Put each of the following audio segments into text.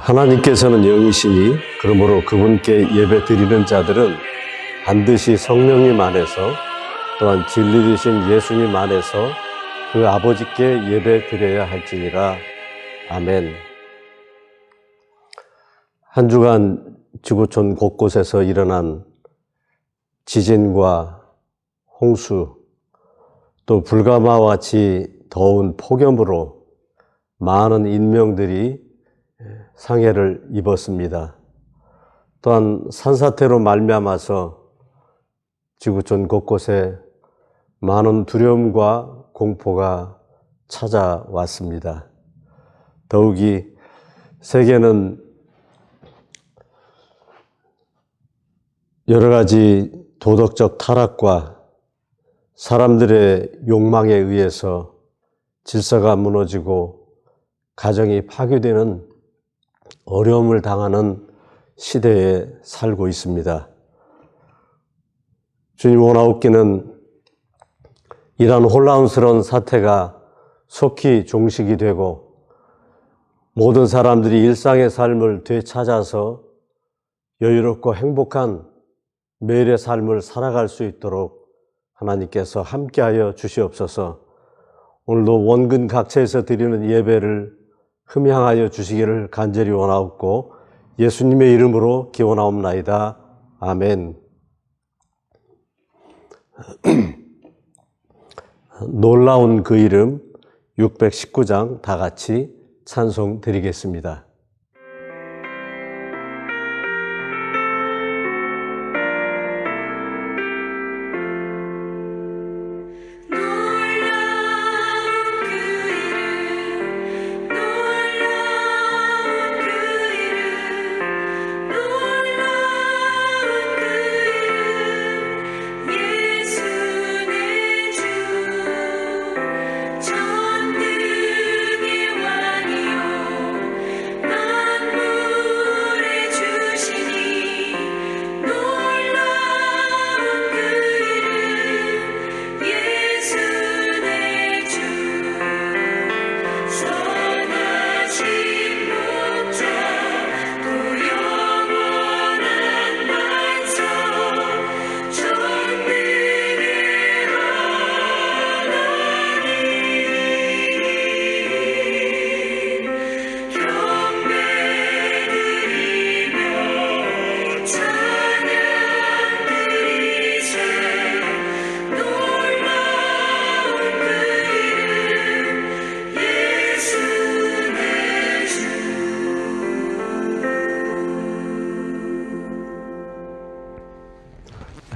하나님께서는 영이시니 그러므로 그분께 예배 드리는 자들은 반드시 성령님 안에서 또한 진리 되신 예수님 안에서 그 아버지께 예배 드려야 할지니라. 아멘. 한 주간 지구촌 곳곳에서 일어난 지진과 홍수, 또 불가마와 같이 더운 폭염으로 많은 인명들이 상해를 입었습니다. 또한 산사태로 말미암아서 지구촌 곳곳에 많은 두려움과 공포가 찾아왔습니다. 더욱이 세계는 여러 가지 도덕적 타락과 사람들의 욕망에 의해서 질서가 무너지고 가정이 파괴되는 어려움을 당하는 시대에 살고 있습니다. 주님 원하옵기는 이러한 혼란스러운 사태가 속히 종식이 되고 모든 사람들이 일상의 삶을 되찾아서 여유롭고 행복한 매일의 삶을 살아갈 수 있도록 하나님께서 함께하여 주시옵소서. 오늘도 원근 각처에서 드리는 예배를 흠양하여 주시기를 간절히 원하옵고 예수님의 이름으로 기원하옵나이다. 아멘. 놀라운 그 이름 619장 다 같이 찬송 드리겠습니다.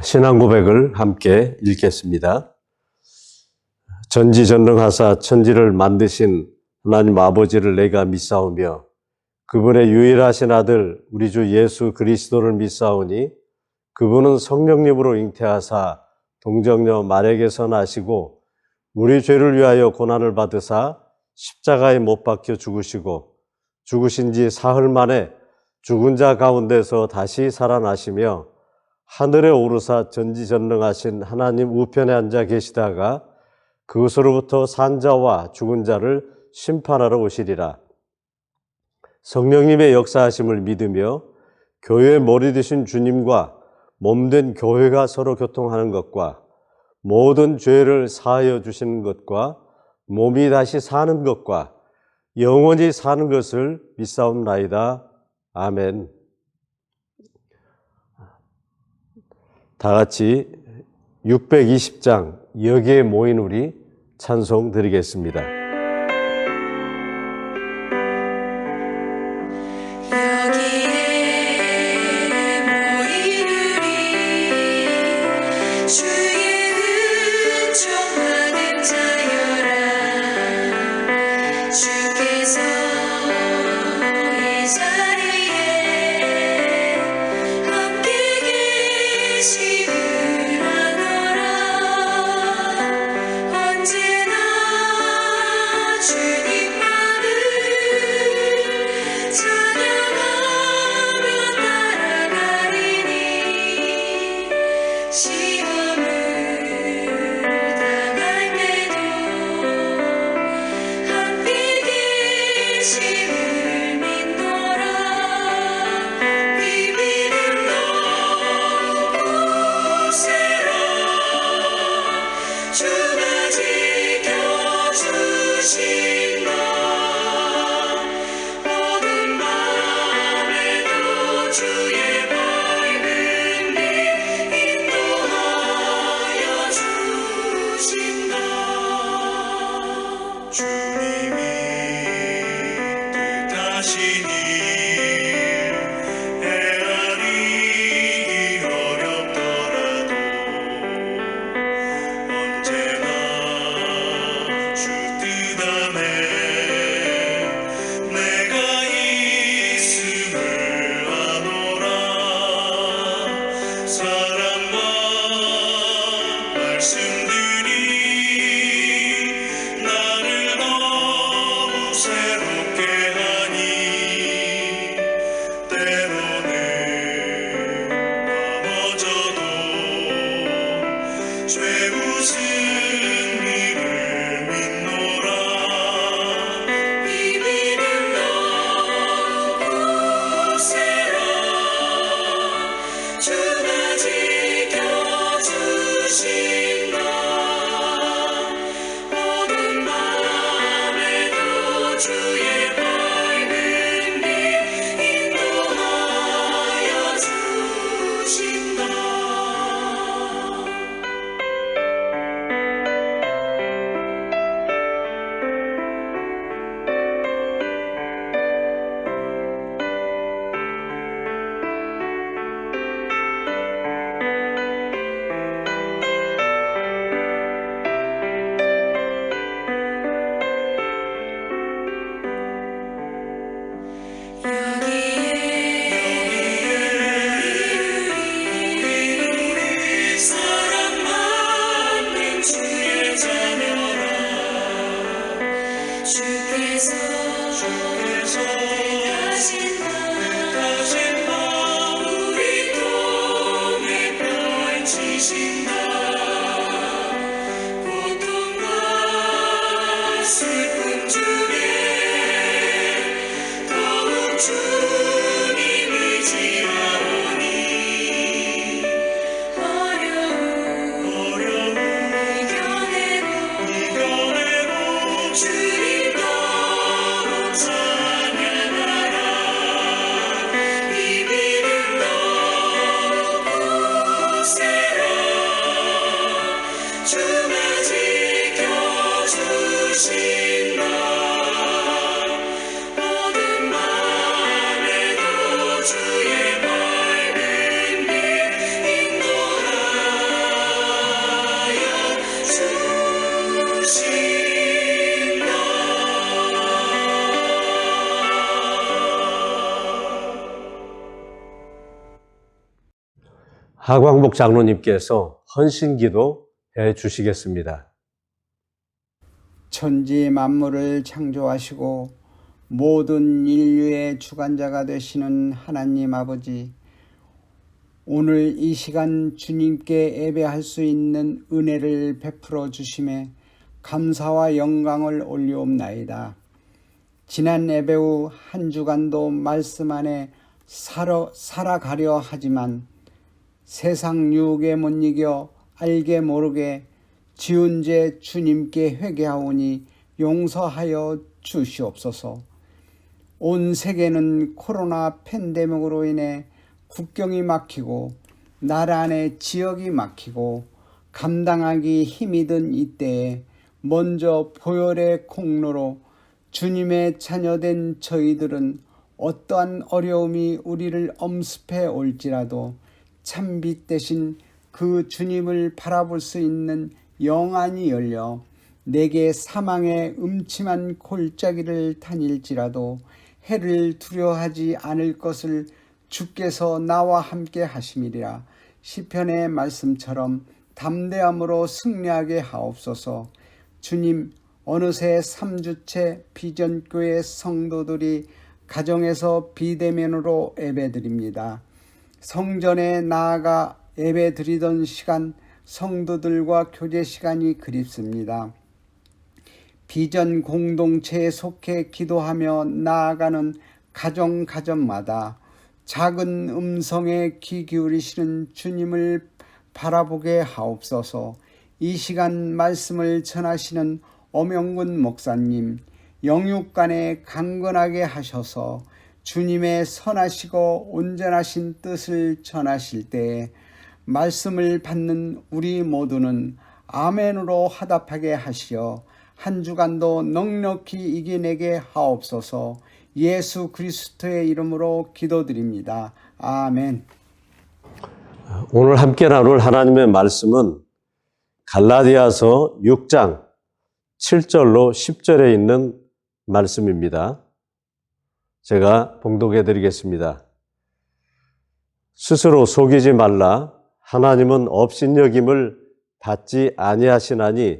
신앙 고백을 함께 읽겠습니다. 전지전능하사 천지를 만드신 하나님 아버지를 내가 믿사오며 그분의 유일하신 아들 우리 주 예수 그리스도를 믿사오니 그분은 성령님으로 잉태하사 동정녀 마리아에게서 나시고 우리 죄를 위하여 고난을 받으사 십자가에 못 박혀 죽으시고 죽으신 지 사흘 만에 죽은 자 가운데서 다시 살아나시며 하늘에 오르사 전지전능하신 하나님 우편에 앉아 계시다가 그것으로부터 산 자와 죽은 자를 심판하러 오시리라. 성령님의 역사하심을 믿으며 교회의 머리 되신 주님과 몸된 교회가 서로 교통하는 것과 모든 죄를 사하여 주시는 것과 몸이 다시 사는 것과 영원히 사는 것을 믿사옵나이다. 아멘. 다 같이 620장 여기에 모인 우리 찬송 드리겠습니다. 언제나 하광복 장로님께서 헌신기도 해 주시겠습니다. 천지 만물을 창조하시고 모든 인류의 주관자가 되시는 하나님 아버지, 오늘 이 시간 주님께 예배할 수 있는 은혜를 베풀어 주심에 감사와 영광을 올리옵나이다. 지난 예배 후 한 주간도 말씀 안에 살아가려 하지만 세상 유혹에 못 이겨 알게 모르게 지은 죄 주님께 회개하오니 용서하여 주시옵소서. 온 세계는 코로나 팬데믹으로 인해 국경이 막히고 나라 안에 지역이 막히고 감당하기 힘이 든 이때에 먼저 보혈의 공로로 주님의 자녀된 저희들은 어떠한 어려움이 우리를 엄습해 올지라도 참빛 대신 그 주님을 바라볼 수 있는 영안이 열려 내게 사망의 음침한 골짜기를 다닐지라도 해를 두려워하지 않을 것을 주께서 나와 함께 하심이리라. 시편의 말씀처럼 담대함으로 승리하게 하옵소서. 주님, 어느새 3주째 비전교회 성도들이 가정에서 비대면으로 예배드립니다. 성전에 나아가 예배드리던 시간 성도들과 교제 시간이 그립습니다. 비전 공동체에 속해 기도하며 나아가는 가정마다 작은 음성에 귀 기울이시는 주님을 바라보게 하옵소서. 이 시간 말씀을 전하시는 엄영근 목사님, 영육간에 강건하게 하셔서 주님의 선하시고 온전하신 뜻을 전하실 때에 말씀을 받는 우리 모두는 아멘으로 화답하게 하시어 한 주간도 넉넉히 이겨내게 하옵소서. 예수 그리스도의 이름으로 기도드립니다. 아멘. 오늘 함께 나눌 하나님의 말씀은 갈라디아서 6장 7절로 10절에 있는 말씀입니다. 제가 봉독해 드리겠습니다. 스스로 속이지 말라. 하나님은 업신여김을 받지 아니하시나니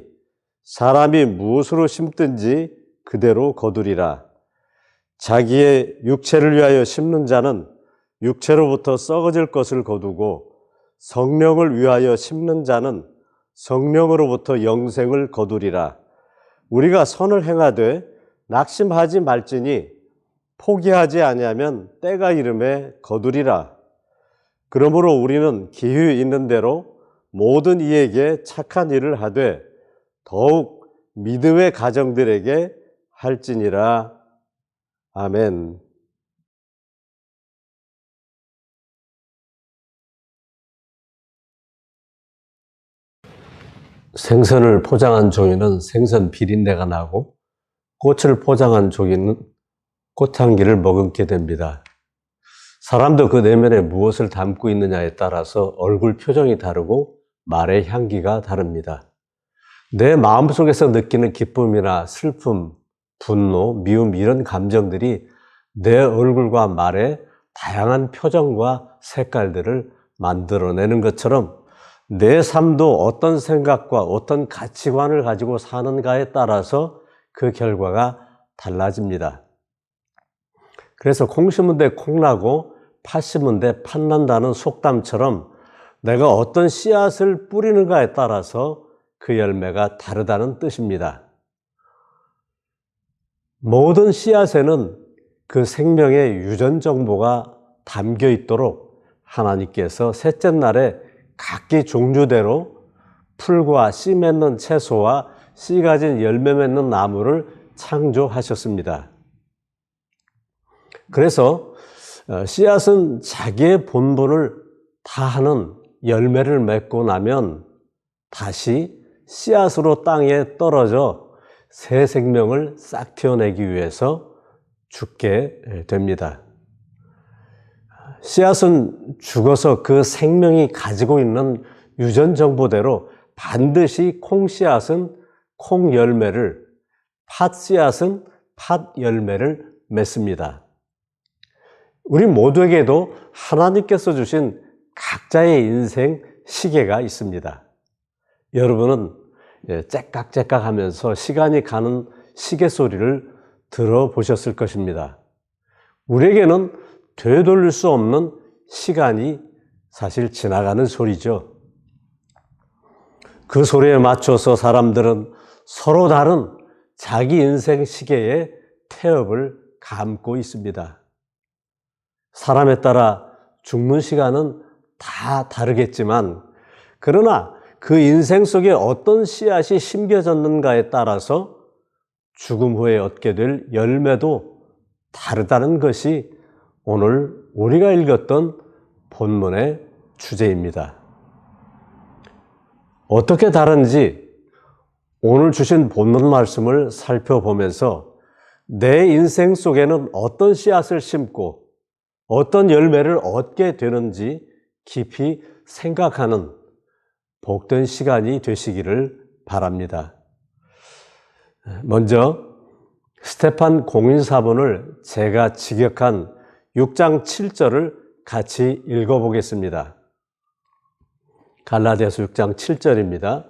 사람이 무엇으로 심든지 그대로 거두리라. 자기의 육체를 위하여 심는 자는 육체로부터 썩어질 것을 거두고 성령을 위하여 심는 자는 성령으로부터 영생을 거두리라. 우리가 선을 행하되 낙심하지 말지니 포기하지 아니하면 때가 이름에 거두리라. 그러므로 우리는 기회 있는 대로 모든 이에게 착한 일을 하되 더욱 믿음의 가정들에게 할지니라. 아멘. 생선을 포장한 종이는 생선 비린내가 나고 꽃을 포장한 종이는 꽃향기를 머금게 됩니다. 사람도 그 내면에 무엇을 담고 있느냐에 따라서 얼굴 표정이 다르고 말의 향기가 다릅니다. 내 마음속에서 느끼는 기쁨이나 슬픔, 분노, 미움 이런 감정들이 내 얼굴과 말에 다양한 표정과 색깔들을 만들어내는 것처럼 내 삶도 어떤 생각과 어떤 가치관을 가지고 사는가에 따라서 그 결과가 달라집니다. 그래서 콩 심은 데 콩 나고 팥 심은 데 팥 난다는 속담처럼 내가 어떤 씨앗을 뿌리는가에 따라서 그 열매가 다르다는 뜻입니다. 모든 씨앗에는 그 생명의 유전 정보가 담겨 있도록 하나님께서 셋째 날에 각기 종류대로 풀과 씨 맺는 채소와 씨 가진 열매 맺는 나무를 창조하셨습니다. 그래서 씨앗은 자기의 본분을 다하는 열매를 맺고 나면 다시 씨앗으로 땅에 떨어져 새 생명을 싹 틔워내기 위해서 죽게 됩니다. 씨앗은 죽어서 그 생명이 가지고 있는 유전 정보대로 반드시 콩씨앗은 콩 열매를, 팥씨앗은 팥 열매를 맺습니다. 우리 모두에게도 하나님께서 주신 각자의 인생 시계가 있습니다. 여러분은 째깍째깍 하면서 시간이 가는 시계 소리를 들어보셨을 것입니다. 우리에게는 되돌릴 수 없는 시간이 사실 지나가는 소리죠. 그 소리에 맞춰서 사람들은 서로 다른 자기 인생 시계에 태엽을 감고 있습니다. 사람에 따라 죽는 시간은 다 다르겠지만, 그러나 그 인생 속에 어떤 씨앗이 심겨졌는가에 따라서 죽음 후에 얻게 될 열매도 다르다는 것이 오늘 우리가 읽었던 본문의 주제입니다. 어떻게 다른지 오늘 주신 본문 말씀을 살펴보면서 내 인생 속에는 어떤 씨앗을 심고 어떤 열매를 얻게 되는지 깊이 생각하는 복된 시간이 되시기를 바랍니다. 먼저 스테판 공인사본을 제가 직역한 6장 7절을 같이 읽어보겠습니다. 갈라디아서 6장 7절입니다.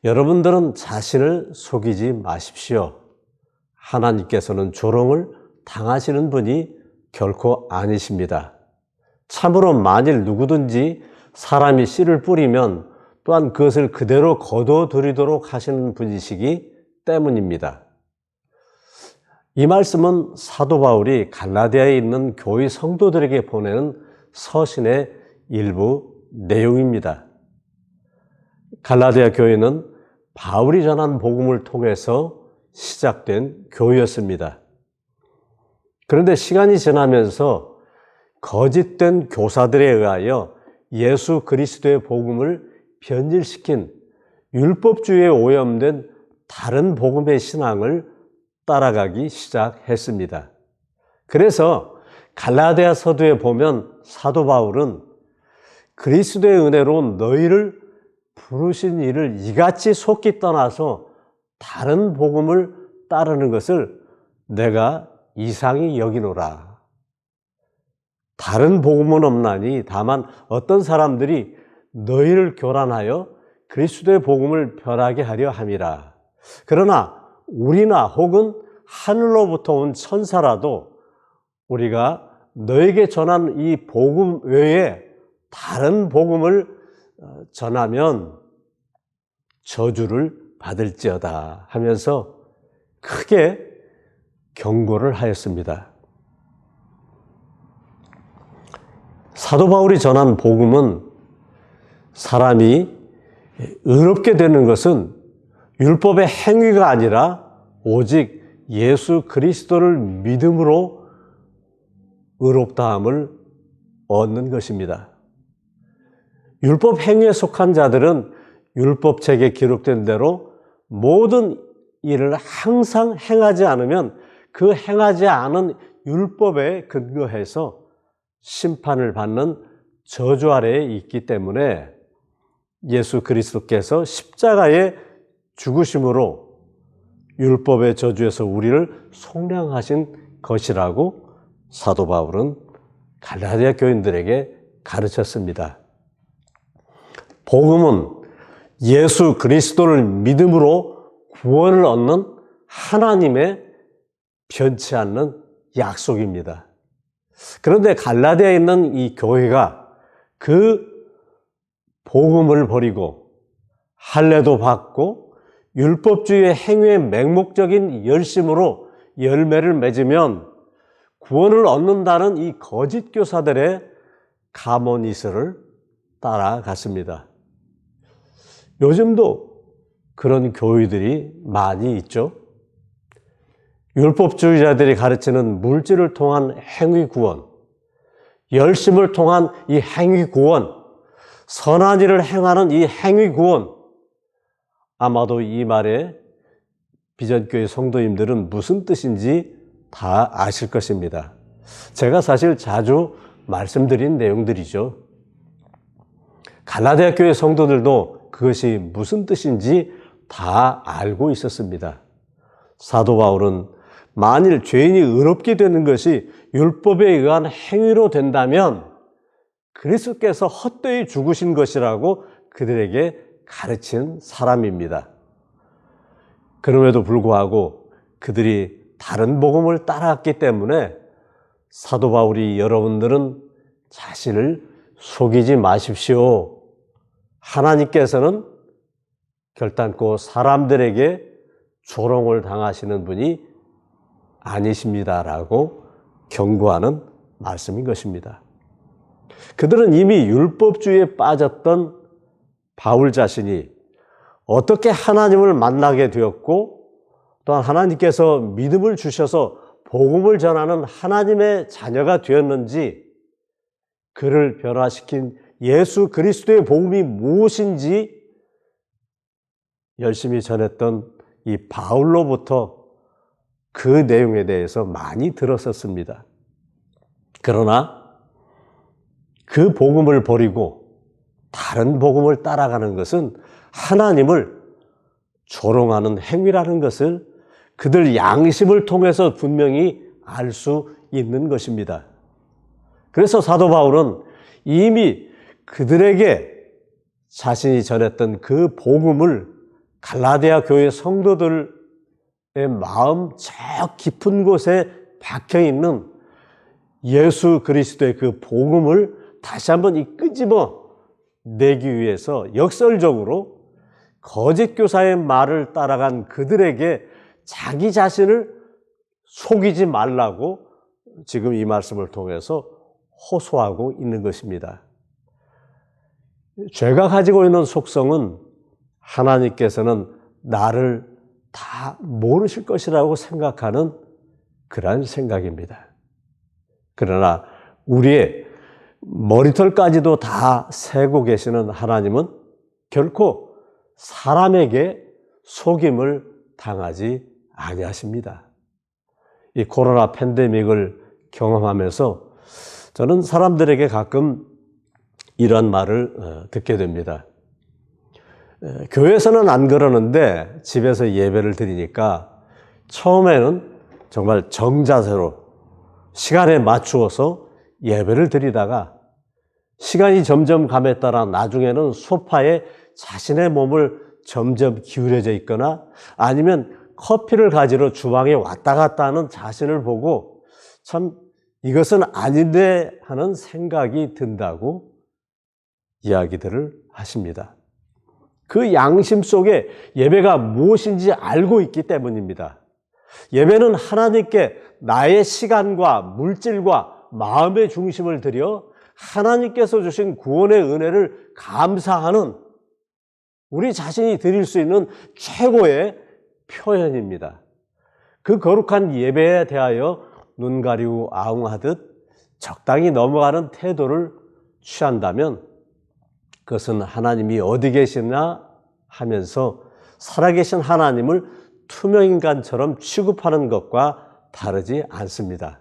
여러분들은 자신을 속이지 마십시오. 하나님께서는 조롱을 당하시는 분이 결코 아니십니다. 참으로 만일 누구든지 사람이 씨를 뿌리면 또한 그것을 그대로 거둬들이도록 하시는 분이시기 때문입니다. 이 말씀은 사도 바울이 갈라디아에 있는 교회 성도들에게 보내는 서신의 일부 내용입니다. 갈라디아 교회는 바울이 전한 복음을 통해서 시작된 교회였습니다. 그런데 시간이 지나면서 거짓된 교사들에 의하여 예수 그리스도의 복음을 변질시킨 율법주의에 오염된 다른 복음의 신앙을 따라가기 시작했습니다. 그래서 갈라디아 서두에 보면 사도 바울은 그리스도의 은혜로 너희를 부르신 이를 이같이 속기 떠나서 다른 복음을 따르는 것을 내가 이상히 여기노라. 다른 복음은 없나니 다만 어떤 사람들이 너희를 교란하여 그리스도의 복음을 변하게 하려 함이라. 그러나 우리나 혹은 하늘로부터 온 천사라도 우리가 너에게 전한 이 복음 외에 다른 복음을 전하면 저주를 받을지어다 하면서 크게 경고를 하였습니다. 사도 바울이 전한 복음은 사람이 의롭게 되는 것은 율법의 행위가 아니라 오직 예수 그리스도를 믿음으로 의롭다함을 얻는 것입니다. 율법 행위에 속한 자들은 율법책에 기록된 대로 모든 일을 항상 행하지 않으면 그 행하지 않은 율법에 근거해서 심판을 받는 저주 아래에 있기 때문에 예수 그리스도께서 십자가의 죽으심으로 율법의 저주에서 우리를 속량하신 것이라고 사도 바울은 갈라디아 교인들에게 가르쳤습니다. 복음은 예수 그리스도를 믿음으로 구원을 얻는 하나님의 변치 않는 약속입니다. 그런데 갈라디아에 있는 이 교회가 그 복음을 버리고 할례도 받고 율법주의의 행위의 맹목적인 열심으로 열매를 맺으면 구원을 얻는다는 이 거짓 교사들의 가모니스를 따라갔습니다. 요즘도 그런 교회들이 많이 있죠. 율법주의자들이 가르치는 물질을 통한 행위 구원, 열심을 통한 이 행위 구원, 선한 일을 행하는 이 행위 구원, 아마도 이 말에 비전교회 성도님들은 무슨 뜻인지 다 아실 것입니다. 제가 사실 자주 말씀드린 내용들이죠. 갈라디아 교회 성도들도 그것이 무슨 뜻인지 다 알고 있었습니다. 사도 바울은 만일 죄인이 의롭게 되는 것이 율법에 의한 행위로 된다면 그리스도께서 헛되이 죽으신 것이라고 그들에게 가르친 사람입니다. 그럼에도 불구하고 그들이 다른 복음을 따라갔기 때문에 사도 바울이 여러분들은 자신을 속이지 마십시오. 하나님께서는 결단코 사람들에게 조롱을 당하시는 분이 아니십니다라고 경고하는 말씀인 것입니다. 그들은 이미 율법주의에 빠졌던 바울 자신이 어떻게 하나님을 만나게 되었고 또한 하나님께서 믿음을 주셔서 복음을 전하는 하나님의 자녀가 되었는지 그를 변화시킨 예수 그리스도의 복음이 무엇인지 열심히 전했던 이 바울로부터 그 내용에 대해서 많이 들었었습니다. 그러나 그 복음을 버리고 다른 복음을 따라가는 것은 하나님을 조롱하는 행위라는 것을 그들 양심을 통해서 분명히 알 수 있는 것입니다. 그래서 사도 바울은 이미 그들에게 자신이 전했던 그 복음을 갈라디아 교회 성도들의 마음 저 깊은 곳에 박혀 있는 예수 그리스도의 그 복음을 다시 한번 이 끄집어 내기 위해서 역설적으로 거짓 교사의 말을 따라간 그들에게 자기 자신을 속이지 말라고 지금 이 말씀을 통해서 호소하고 있는 것입니다. 죄가 가지고 있는 속성은 하나님께서는 나를 다 모르실 것이라고 생각하는 그러한 생각입니다. 그러나 우리의 머리털까지도 다 세고 계시는 하나님은 결코 사람에게 속임을 당하지 아니하십니다. 이 코로나 팬데믹을 경험하면서 저는 사람들에게 가끔 이런 말을 듣게 됩니다. 교회에서는 안 그러는데 집에서 예배를 드리니까 처음에는 정말 정자세로 시간에 맞추어서 예배를 드리다가 시간이 점점 감에 따라 나중에는 소파에 자신의 몸을 점점 기울여져 있거나 아니면 커피를 가지러 주방에 왔다 갔다 하는 자신을 보고 참 이것은 아닌데 하는 생각이 든다고 이야기들을 하십니다. 그 양심 속에 예배가 무엇인지 알고 있기 때문입니다. 예배는 하나님께 나의 시간과 물질과 마음의 중심을 들여 하나님께서 주신 구원의 은혜를 감사하는 우리 자신이 드릴 수 있는 최고의 표현입니다. 그 거룩한 예배에 대하여 눈 가리고 아웅하듯 적당히 넘어가는 태도를 취한다면 그것은 하나님이 어디 계시나 하면서 살아계신 하나님을 투명인간처럼 취급하는 것과 다르지 않습니다.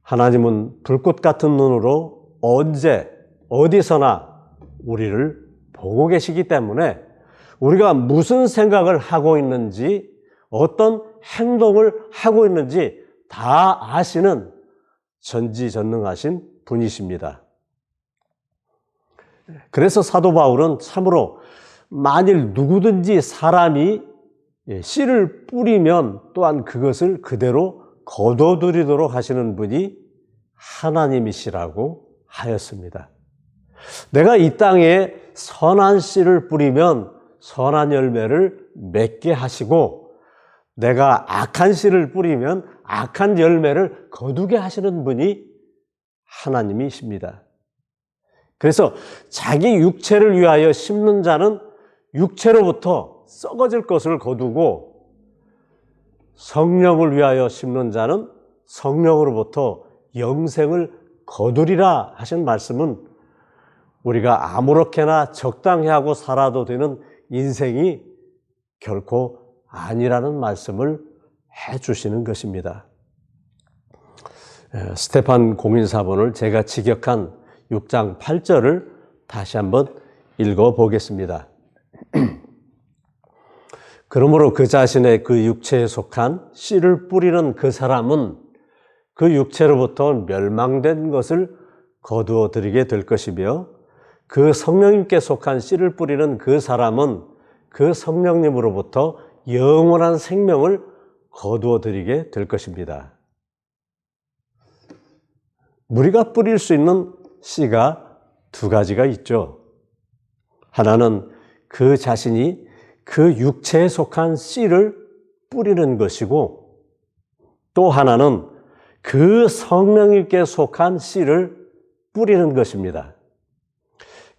하나님은 불꽃 같은 눈으로 언제 어디서나 우리를 보고 계시기 때문에 우리가 무슨 생각을 하고 있는지 어떤 행동을 하고 있는지 다 아시는 전지전능하신 분이십니다. 그래서 사도 바울은 참으로 만일 누구든지 사람이 씨를 뿌리면 또한 그것을 그대로 거둬들이도록 하시는 분이 하나님이시라고 하였습니다. 내가 이 땅에 선한 씨를 뿌리면 선한 열매를 맺게 하시고 내가 악한 씨를 뿌리면 악한 열매를 거두게 하시는 분이 하나님이십니다. 그래서 자기 육체를 위하여 심는 자는 육체로부터 썩어질 것을 거두고 성령을 위하여 심는 자는 성령으로부터 영생을 거두리라 하신 말씀은 우리가 아무렇게나 적당히 하고 살아도 되는 인생이 결코 아니라는 말씀을 해주시는 것입니다. 스테판 공인사본을 제가 직역한 6장 8절을 다시 한번 읽어보겠습니다. 그러므로 그 자신의 그 육체에 속한 씨를 뿌리는 그 사람은 그 육체로부터 멸망된 것을 거두어 드리게 될 것이며 그 성령님께 속한 씨를 뿌리는 그 사람은 그 성령님으로부터 영원한 생명을 거두어 드리게 될 것입니다. 우리가 뿌릴 수 있는 씨가 두 가지가 있죠. 하나는 그 자신이 그 육체에 속한 씨를 뿌리는 것이고 또 하나는 그 성령님께 속한 씨를 뿌리는 것입니다.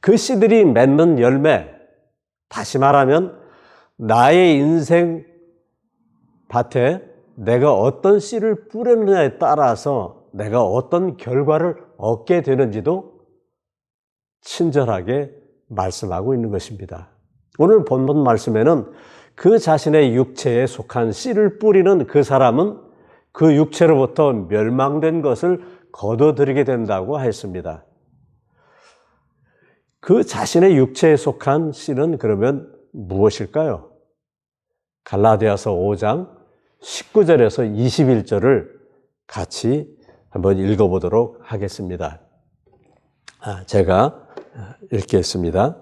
그 씨들이 맺는 열매, 다시 말하면 나의 인생 밭에 내가 어떤 씨를 뿌렸느냐에 따라서 내가 어떤 결과를 얻게 되는지도 친절하게 말씀하고 있는 것입니다. 오늘 본문 말씀에는 그 자신의 육체에 속한 씨를 뿌리는 그 사람은 그 육체로부터 멸망된 것을 거둬들이게 된다고 했습니다. 그 자신의 육체에 속한 씨는 그러면 무엇일까요? 갈라디아서 5장 19절에서 21절을 같이 한번 읽어보도록 하겠습니다. 제가 읽겠습니다.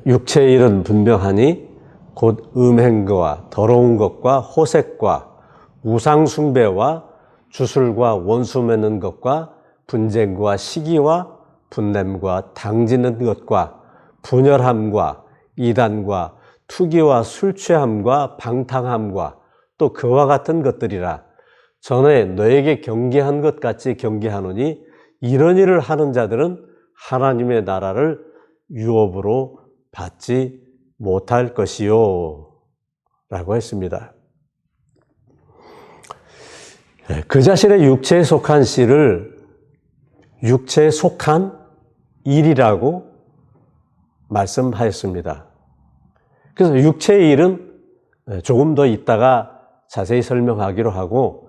육체의 일은 분명하니 곧 음행과 더러운 것과 호색과 우상숭배와 주술과 원수 맺는 것과 분쟁과 시기와 분냄과 당지는 것과 분열함과 이단과 투기와 술취함과 방탕함과 또 그와 같은 것들이라. 전에 너에게 경계한 것 같이 경계하노니 이런 일을 하는 자들은 하나님의 나라를 유업으로 받지 못할 것이요 라고 했습니다. 그 자신의 육체에 속한 씨를 육체에 속한 일이라고 말씀하였습니다. 그래서 육체의 일은 조금 더 이따가 자세히 설명하기로 하고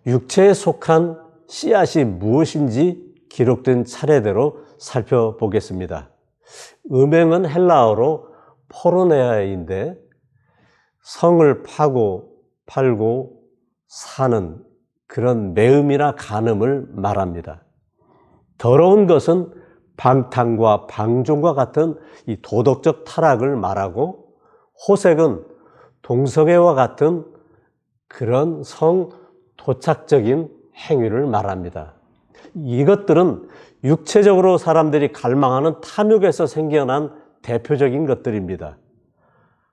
육체에 속한 씨앗이 무엇인지 기록된 차례대로 살펴보겠습니다. 음행은 헬라어로 포르네아인데 성을 파고 팔고 사는 그런 매음이나 간음을 말합니다. 더러운 것은 방탕과 방종과 같은 이 도덕적 타락을 말하고, 호색은 동성애와 같은 그런 성도착적인 행위를 말합니다. 이것들은 육체적으로 사람들이 갈망하는 탐욕에서 생겨난 대표적인 것들입니다.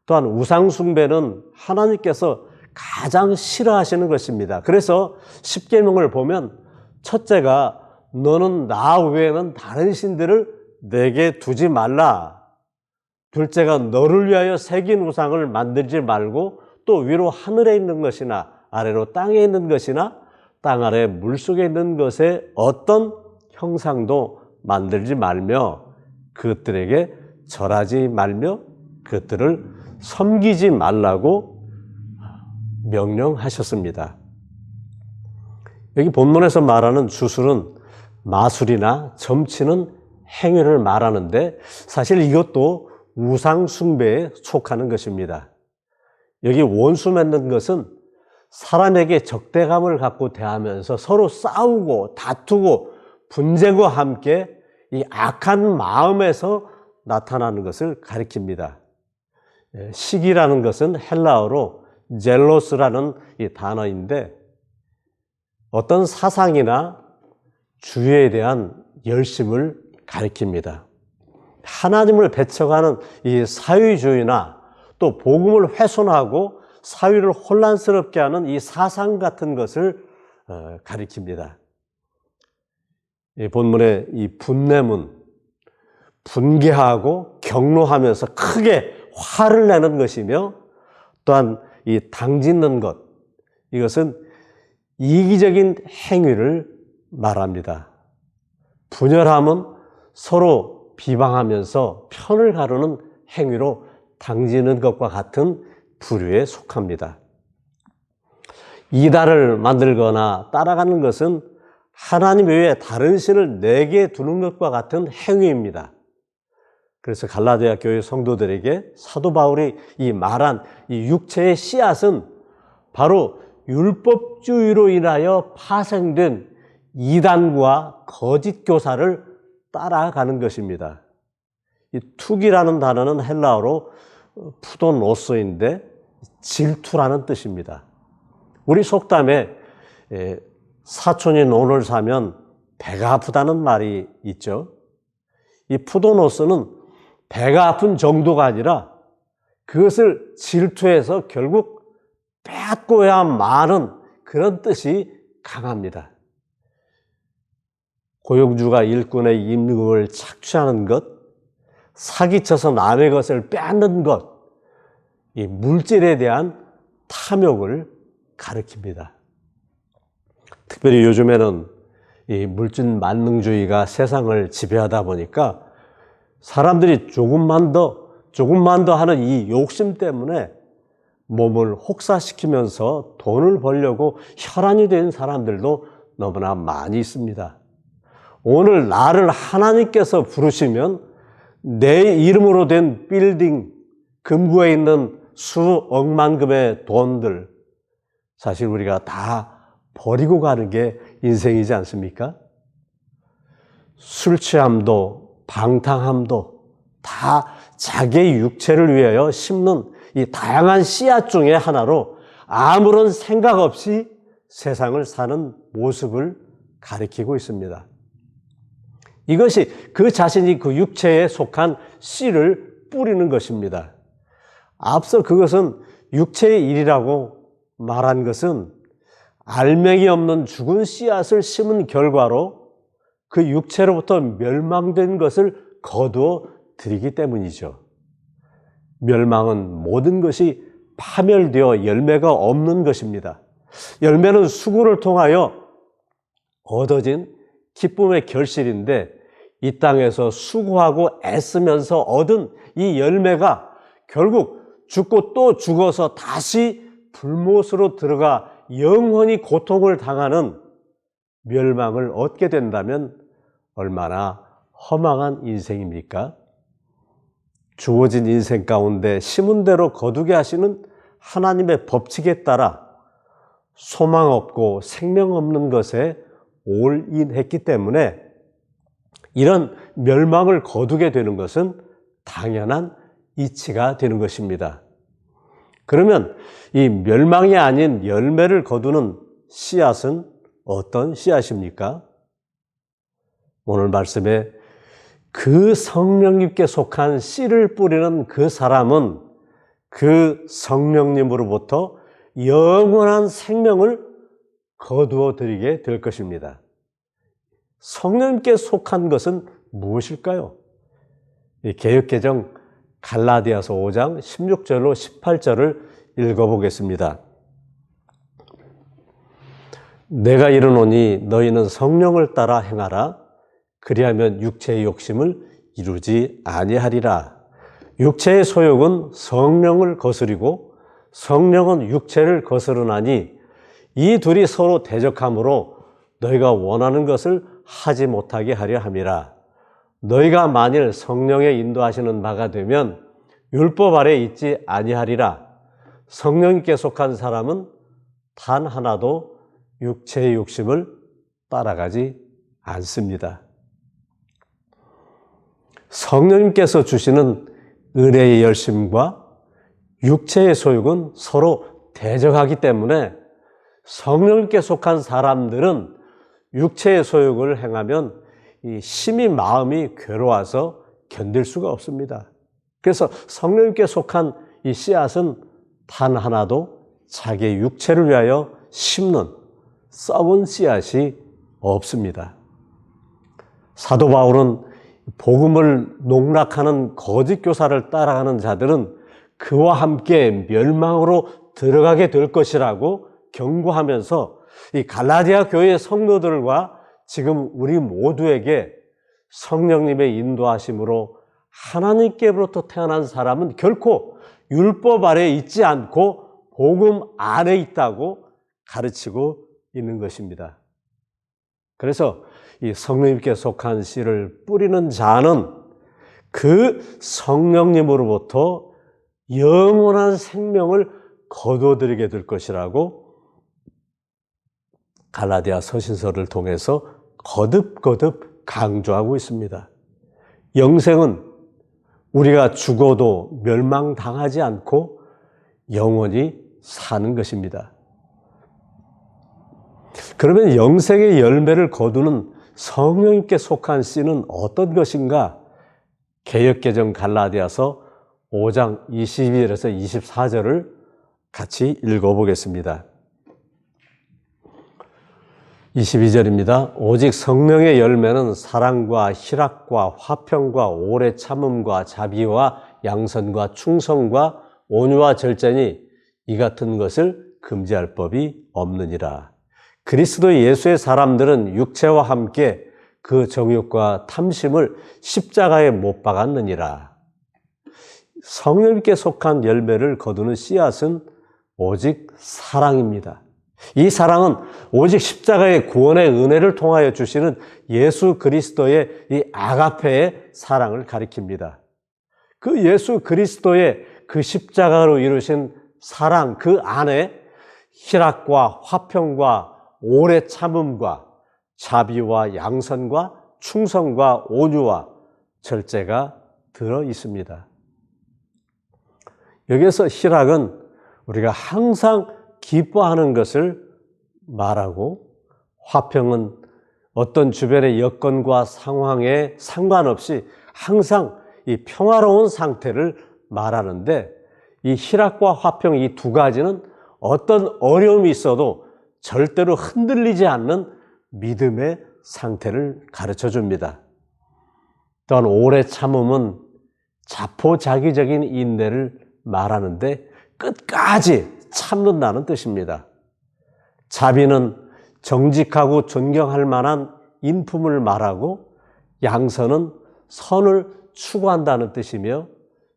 또한 우상숭배는 하나님께서 가장 싫어하시는 것입니다. 그래서 십계명을 보면 첫째가 너는 나 외에는 다른 신들을 내게 두지 말라. 둘째가 너를 위하여 새긴 우상을 만들지 말고 또 위로 하늘에 있는 것이나 아래로 땅에 있는 것이나 땅 아래 물속에 있는 것에 어떤 형상도 만들지 말며 그것들에게 절하지 말며 그것들을 섬기지 말라고 명령하셨습니다. 여기 본문에서 말하는 주술은 마술이나 점치는 행위를 말하는데 사실 이것도 우상 숭배에 속하는 것입니다. 여기 원수 맺는 것은 사람에게 적대감을 갖고 대하면서 서로 싸우고 다투고 분쟁과 함께 이 악한 마음에서 나타나는 것을 가리킵니다. 시기라는 것은 헬라어로 젤로스라는 이 단어인데 어떤 사상이나 주의에 대한 열심을 가리킵니다. 하나님을 배척하는 이 사회주의나 또 복음을 훼손하고 사회를 혼란스럽게 하는 이 사상 같은 것을 가리킵니다. 이 본문의 이 분냄은 분개하고 격노하면서 크게 화를 내는 것이며 또한 이 당짓는 것, 이것은 이기적인 행위를 말합니다. 분열함은 서로 비방하면서 편을 가르는 행위로 당지는 것과 같은 부류에 속합니다. 이단을 만들거나 따라가는 것은 하나님 외에 다른 신을 내게 두는 것과 같은 행위입니다. 그래서 갈라디아 교회 성도들에게 사도 바울이 이 말한 이 육체의 씨앗은 바로 율법주의로 인하여 파생된 이단과 거짓 교사를 따라가는 것입니다. 이 투기라는 단어는 헬라어로 푸도노스인데 질투라는 뜻입니다. 우리 속담에 사촌이 논을 사면 배가 아프다는 말이 있죠. 이 푸도노스는 배가 아픈 정도가 아니라 그것을 질투해서 결국 빼앗고야 마는 그런 뜻이 강합니다. 고용주가 일꾼의 임금을 착취하는 것, 사기쳐서 남의 것을 빼앗는 것, 이 물질에 대한 탐욕을 가리킵니다. 특별히 요즘에는 이 물질 만능주의가 세상을 지배하다 보니까 사람들이 조금만 더 하는 이 욕심 때문에 몸을 혹사시키면서 돈을 벌려고 혈안이 된 사람들도 너무나 많이 있습니다. 오늘 나를 하나님께서 부르시면 내 이름으로 된 빌딩, 금고에 있는 수억만금의 돈들, 사실 우리가 다 버리고 가는 게 인생이지 않습니까? 술 취함도 방탕함도 다 자기의 육체를 위하여 심는 이 다양한 씨앗 중에 하나로 아무런 생각 없이 세상을 사는 모습을 가리키고 있습니다. 이것이 그 자신이 그 육체에 속한 씨를 뿌리는 것입니다. 앞서 그것은 육체의 일이라고 말한 것은 알맹이 없는 죽은 씨앗을 심은 결과로 그 육체로부터 멸망된 것을 거두어 드리기 때문이죠. 멸망은 모든 것이 파멸되어 열매가 없는 것입니다. 열매는 수고를 통하여 얻어진 기쁨의 결실인데 이 땅에서 수고하고 애쓰면서 얻은 이 열매가 결국 죽고 또 죽어서 다시 불못으로 들어가 영원히 고통을 당하는 멸망을 얻게 된다면 얼마나 허망한 인생입니까? 주어진 인생 가운데 심은 대로 거두게 하시는 하나님의 법칙에 따라 소망 없고 생명 없는 것에 올인했기 때문에 이런 멸망을 거두게 되는 것은 당연한 이치가 되는 것입니다. 그러면 이 멸망이 아닌 열매를 거두는 씨앗은 어떤 씨앗입니까? 오늘 말씀에 그 성령님께 속한 씨를 뿌리는 그 사람은 그 성령님으로부터 영원한 생명을 거두어 드리게 될 것입니다. 성령님께 속한 것은 무엇일까요? 이 개역개정 갈라디아서 5장 16절로 18절을 읽어보겠습니다. 내가 이르노니 너희는 성령을 따라 행하라. 그리하면 육체의 욕심을 이루지 아니하리라. 육체의 소욕은 성령을 거스리고 성령은 육체를 거스르나니 이 둘이 서로 대적하므로 너희가 원하는 것을 하지 못하게 하려 함이라. 너희가 만일 성령의 인도하시는 바가 되면 율법 아래 있지 아니하리라. 성령님께 속한 사람은 단 하나도 육체의 욕심을 따라가지 않습니다. 성령님께서 주시는 은혜의 열심과 육체의 소욕은 서로 대적하기 때문에 성령님께 속한 사람들은 육체의 소욕을 행하면 심히 마음이 괴로워서 견딜 수가 없습니다. 그래서 성령님께 속한 이 씨앗은 단 하나도 자기의 육체를 위하여 심는 썩은 씨앗이 없습니다. 사도 바울은 복음을 농락하는 거짓 교사를 따라가는 자들은 그와 함께 멸망으로 들어가게 될 것이라고 경고하면서 이 갈라디아 교회의 성도들과 지금 우리 모두에게 성령님의 인도하심으로 하나님께로부터 태어난 사람은 결코 율법 아래에 있지 않고 복음 안에 있다고 가르치고 있는 것입니다. 그래서 이 성령님께 속한 씨를 뿌리는 자는 그 성령님으로부터 영원한 생명을 거둬들이게 될 것이라고 갈라디아 서신서를 통해서 거듭거듭 강조하고 있습니다. 영생은 우리가 죽어도 멸망당하지 않고 영원히 사는 것입니다. 그러면 영생의 열매를 거두는 성령님께 속한 씨는 어떤 것인가? 개역개정 갈라디아서 5장 22절에서 24절을 같이 읽어보겠습니다. 22절입니다. 오직 성령의 열매는 사랑과 희락과 화평과 오래 참음과 자비와 양선과 충성과 온유와 절제니 이 같은 것을 금지할 법이 없느니라. 그리스도 예수의 사람들은 육체와 함께 그 정욕과 탐심을 십자가에 못 박았느니라. 성령님께 속한 열매를 거두는 씨앗은 오직 사랑입니다. 이 사랑은 오직 십자가의 구원의 은혜를 통하여 주시는 예수 그리스도의 이 아가페의 사랑을 가리킵니다. 그 예수 그리스도의 그 십자가로 이루신 사랑, 그 안에 희락과 화평과 오래 참음과 자비와 양선과 충성과 온유와 절제가 들어 있습니다. 여기에서 희락은 우리가 항상 기뻐하는 것을 말하고, 화평은 어떤 주변의 여건과 상황에 상관없이 항상 이 평화로운 상태를 말하는데, 이 희락과 화평 이 두 가지는 어떤 어려움이 있어도 절대로 흔들리지 않는 믿음의 상태를 가르쳐 줍니다. 또한 오래 참음은 자포자기적인 인내를 말하는데 끝까지 참는다는 뜻입니다. 자비는 정직하고 존경할 만한 인품을 말하고, 양선은 선을 추구한다는 뜻이며,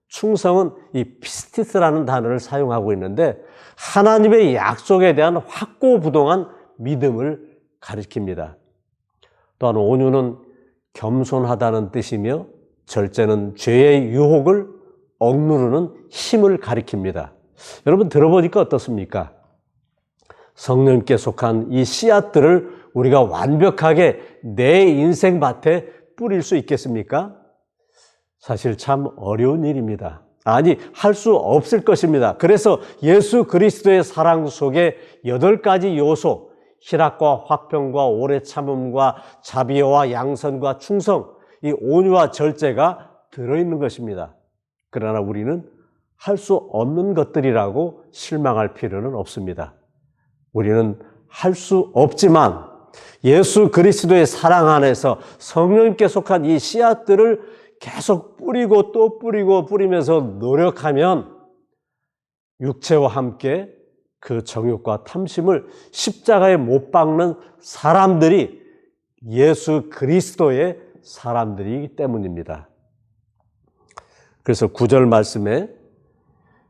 충성은 이 피스티스라는 단어를 사용하고 있는데 하나님의 약속에 대한 확고부동한 믿음을 가리킵니다. 또한 온유는 겸손하다는 뜻이며, 절제는 죄의 유혹을 억누르는 힘을 가리킵니다. 여러분 들어보니까 어떻습니까? 성령님께 속한 이 씨앗들을 우리가 완벽하게 내 인생 밭에 뿌릴 수 있겠습니까? 사실 참 어려운 일입니다. 아니, 할 수 없을 것입니다. 그래서 예수 그리스도의 사랑 속에 8가지 요소, 희락과 화평과 오래 참음과 자비와 양선과 충성, 이 온유와 절제가 들어있는 것입니다. 그러나 우리는 할 수 없는 것들이라고 실망할 필요는 없습니다. 우리는 할 수 없지만 예수 그리스도의 사랑 안에서 성령님께 속한 이 씨앗들을 계속 뿌리고 또 뿌리고 뿌리면서 노력하면 육체와 함께 그 정욕과 탐심을 십자가에 못 박는 사람들이 예수 그리스도의 사람들이기 때문입니다. 그래서 9절 말씀에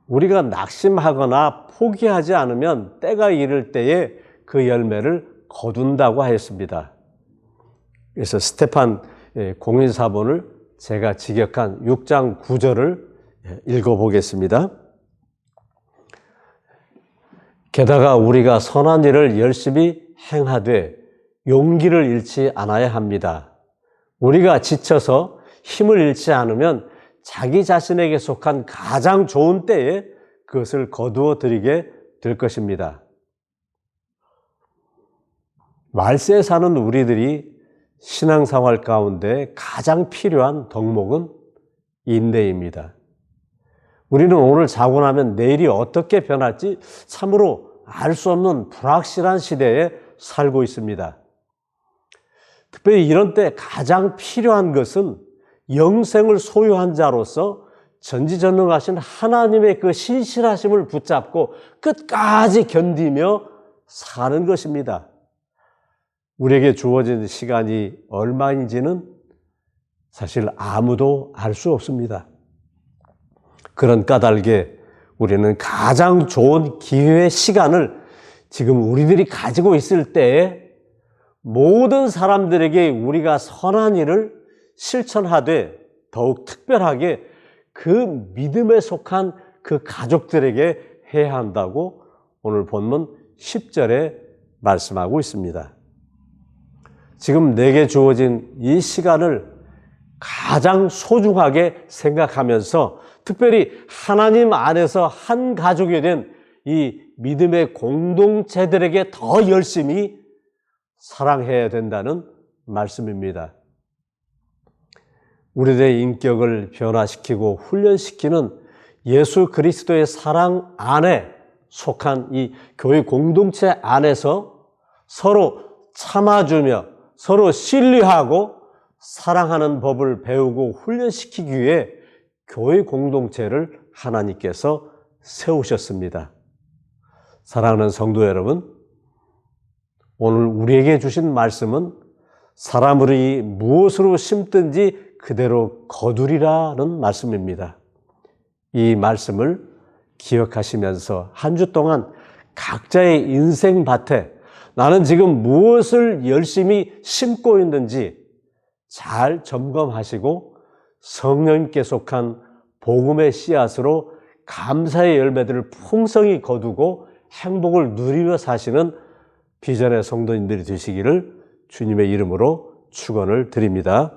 우리가 낙심하거나 포기하지 않으면 때가 이를 때에 그 열매를 거둔다고 하였습니다. 그래서 스테판 공인사본을 제가 직역한 6장 9절을 읽어보겠습니다. 게다가 우리가 선한 일을 열심히 행하되 용기를 잃지 않아야 합니다. 우리가 지쳐서 힘을 잃지 않으면 자기 자신에게 속한 가장 좋은 때에 그것을 거두어 드리게 될 것입니다. 말세에 사는 우리들이 신앙생활 가운데 가장 필요한 덕목은 인내입니다. 우리는 오늘 자고 나면 내일이 어떻게 변할지 참으로 알 수 없는 불확실한 시대에 살고 있습니다. 특별히 이런 때 가장 필요한 것은 영생을 소유한 자로서 전지전능하신 하나님의 그 신실하심을 붙잡고 끝까지 견디며 사는 것입니다. 우리에게 주어진 시간이 얼마인지는 사실 아무도 알 수 없습니다. 그런 까닭에 우리는 가장 좋은 기회의 시간을 지금 우리들이 가지고 있을 때에 모든 사람들에게 우리가 선한 일을 실천하되 더욱 특별하게 그 믿음에 속한 그 가족들에게 해야 한다고 오늘 본문 10절에 말씀하고 있습니다. 지금 내게 주어진 이 시간을 가장 소중하게 생각하면서 특별히 하나님 안에서 한 가족이 된 이 믿음의 공동체들에게 더 열심히 사랑해야 된다는 말씀입니다. 우리들의 인격을 변화시키고 훈련시키는 예수 그리스도의 사랑 안에 속한 이 교회 공동체 안에서 서로 참아주며 서로 신뢰하고 사랑하는 법을 배우고 훈련시키기 위해 교회 공동체를 하나님께서 세우셨습니다. 사랑하는 성도 여러분, 오늘 우리에게 주신 말씀은 사람들이 무엇으로 심든지 그대로 거두리라는 말씀입니다. 이 말씀을 기억하시면서 한 주 동안 각자의 인생 밭에 나는 지금 무엇을 열심히 심고 있는지 잘 점검하시고 성령님께 속한 복음의 씨앗으로 감사의 열매들을 풍성히 거두고 행복을 누리며 사시는 비전의 성도님들이 되시기를 주님의 이름으로 축원을 드립니다.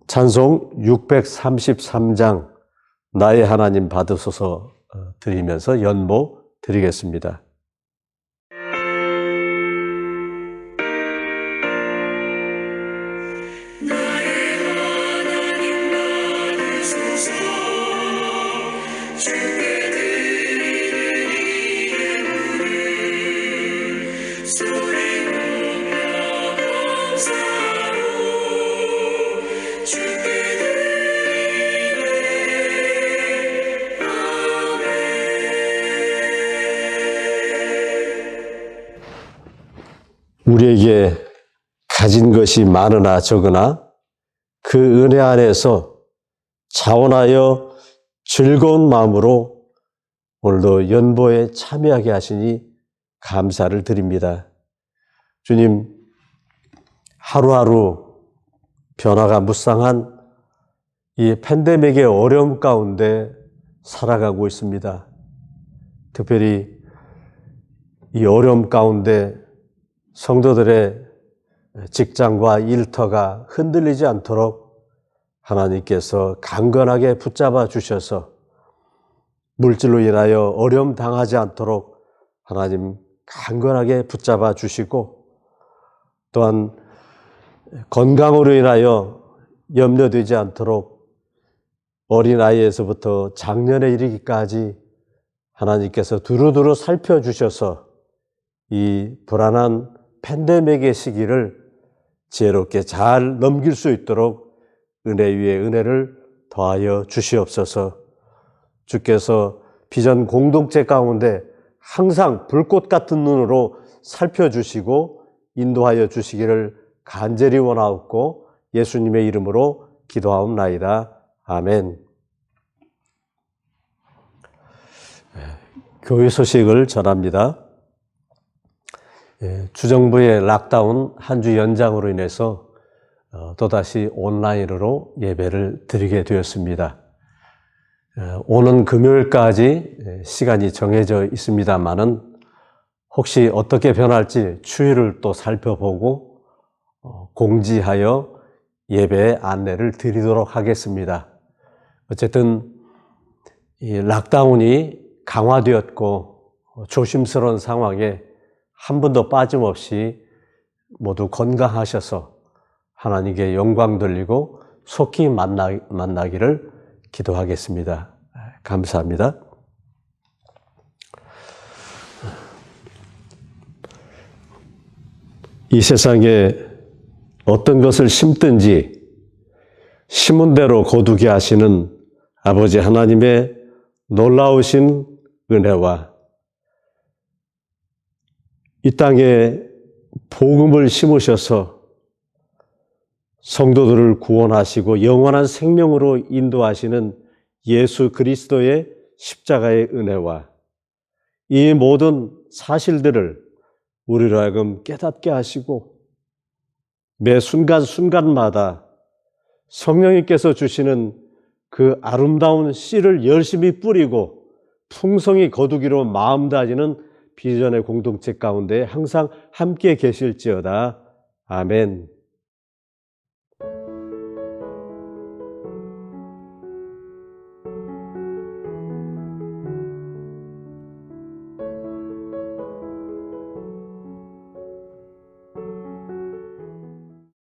찬송 633장 나의 하나님 받으소서 드리면서 연보 드리겠습니다. 우리에게 가진 것이 많으나 적으나 그 은혜 안에서 자원하여 즐거운 마음으로 오늘도 연보에 참여하게 하시니 감사를 드립니다. 주님, 하루하루 변화가 무쌍한 이 팬데믹의 어려움 가운데 살아가고 있습니다. 특별히 이 어려움 가운데 성도들의 직장과 일터가 흔들리지 않도록 하나님께서 강건하게 붙잡아 주셔서 물질로 인하여 어려움 당하지 않도록 하나님 강건하게 붙잡아 주시고, 또한 건강으로 인하여 염려되지 않도록 어린아이에서부터 장년에 이르기까지 하나님께서 두루두루 살펴주셔서 이 불안한 팬데믹의 시기를 지혜롭게 잘 넘길 수 있도록 은혜 위에 은혜를 더하여 주시옵소서. 주께서 비전 공동체 가운데 항상 불꽃 같은 눈으로 살펴주시고 인도하여 주시기를 간절히 원하옵고 예수님의 이름으로 기도하옵나이다. 아멘. 교회 소식을 전합니다. 주정부의 락다운 한 주 연장으로 인해서 또다시 온라인으로 예배를 드리게 되었습니다. 오는 금요일까지 시간이 정해져 있습니다만은 혹시 어떻게 변할지 추이를 또 살펴보고 공지하여 예배의 안내를 드리도록 하겠습니다. 어쨌든 이 락다운이 강화되었고 조심스러운 상황에 한 분도 빠짐없이 모두 건강하셔서 하나님께 영광 돌리고 속히 만나기를 기도하겠습니다. 감사합니다. 이 세상에 어떤 것을 심든지 심은 대로 거두게 하시는 아버지 하나님의 놀라우신 은혜와 이 땅에 복음을 심으셔서 성도들을 구원하시고 영원한 생명으로 인도하시는 예수 그리스도의 십자가의 은혜와 이 모든 사실들을 우리로 하여금 깨닫게 하시고 매 순간순간마다 성령님께서 주시는 그 아름다운 씨를 열심히 뿌리고 풍성히 거두기로 마음 다지는 비전의 공동체 가운데 항상 함께 계실지어다. 아멘.